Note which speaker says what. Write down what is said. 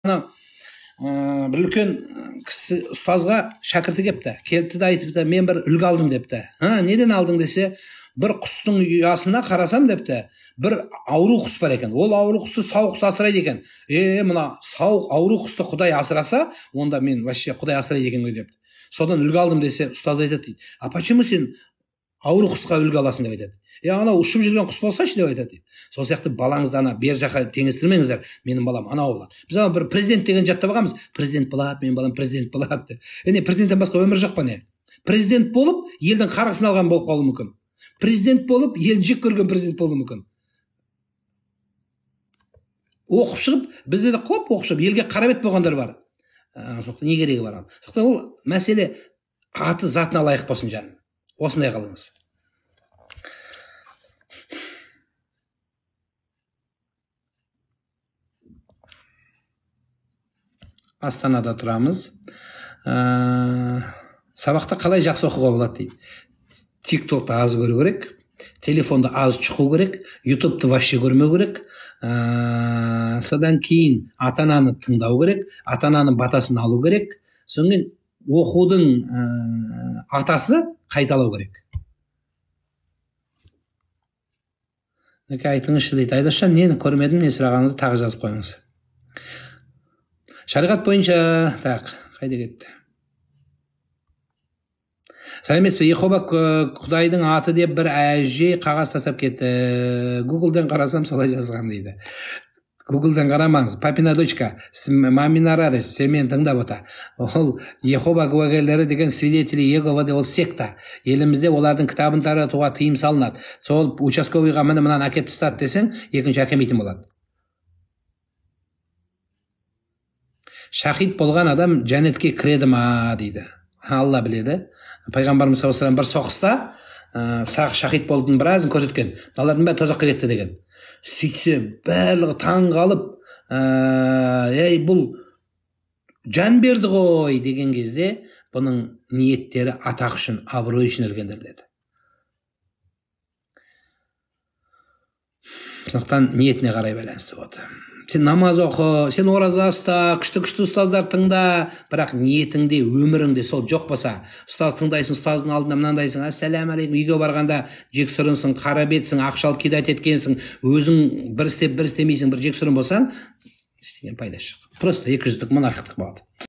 Speaker 1: бір үлкен кісі ұстазға шәкірті келіпті да айтыпты, мен бір үлгі алдым депті. Неден алдың десе, бір құстың ұясына қарасам депті, бір ауру құс бар екен. Ол ауру құсты сау құс асырайды екен. Мына сау ауру құсты Құдай асыраса, онда мен вообще Құдай асырайды екен ғой депті. Содан үлгі алдым десе, ұстаз айтады, а почему сен ауру құсқа үлгі аласың деп айтады. Анау ұшып жүрген құс болсашы деп айтады. Сол сияқты балаңызды ана бер жаққа теңестірмеңіздер, менің балам анау болады. Біз ана бір президент деген жаттап алғанбыз, президент болады, менің балам президент болады деп. Президенттен басқа өмір жоқ па не? Президент болып, елдің қарғысын алған болып қалуы мүмкін. Президент болып, елді жек көрген президент болуы мүмкін. Оқып шығып, бізде де көп оқып шығып, елге қарабет болғандар бар. Не керегі бар? Ол мәселе аты затына лайық болсын жаным. Осындай қалыңыз. Астанада тұрамыз. Сабақта қалай жақсы оқуға болады дейді. Тиктокты аз көру керек, телефонды аз шұқу керек, ютубты вообще көрмеу керек. Содан кейін ата-ананы тыңдау керек, ата-ананың батасын алу керек. Содан оқудың атасы қайталау керек. Айтыңызшы дейді. Айдосжан, нені көрмедім, не сұрағаныңызды тағы жазып қойыңыз. Шариғат бойынша, қайда кетті? Сәлеметсіз бе, Иехова Құдайдың аты деп бір әже қағаз тастап кетті. Гуглден қарасам солай жазған дейді. Гуглден қарамаңыз. Папина дочка, мамина радость, сен тыңдап ота. Ол Иехова куәгерлері деген свидетели Иегово де ол секта. Елімізде олардың кітабын таратуға тыйым салынады. Сол участковыйға мынаны әкеп тастады десең, екінші әкелмейтін болады. Шахид болған адам жәнетке кіреді ма дейді. Алла біледі. Пайғамбарымыз саллаллаху алейхи вассалам бір соғыста шахид болдың біразын көрсеткен. Олардың бәрі тозаққа кетті деген. Сөйтсе барлығы таң қалып, бұл жан берді ғой деген кезде бұның ниеттері атақ үшін, абырой үшін өлгендер деді. Сондықтан ниетіне қарай байланысты болды. Сен намаз оқы, сен ораза ұста, күшті ұстаздар тыңда, бірақ ниетіңде, өміріңде сол жоқ болса, ұстаз тыңдайсың, ұстаздың алдында мынандайсың, ассалям алейкум, үйге барғанда жексұрынсың, қара бетсің, ақшал кидат еткенсің, өзің бір істеп бір істемейсің, бір жексұрын болсаң, ештеңе пайдасы жоқ. Просто 200-лік мұнафиқтық болады.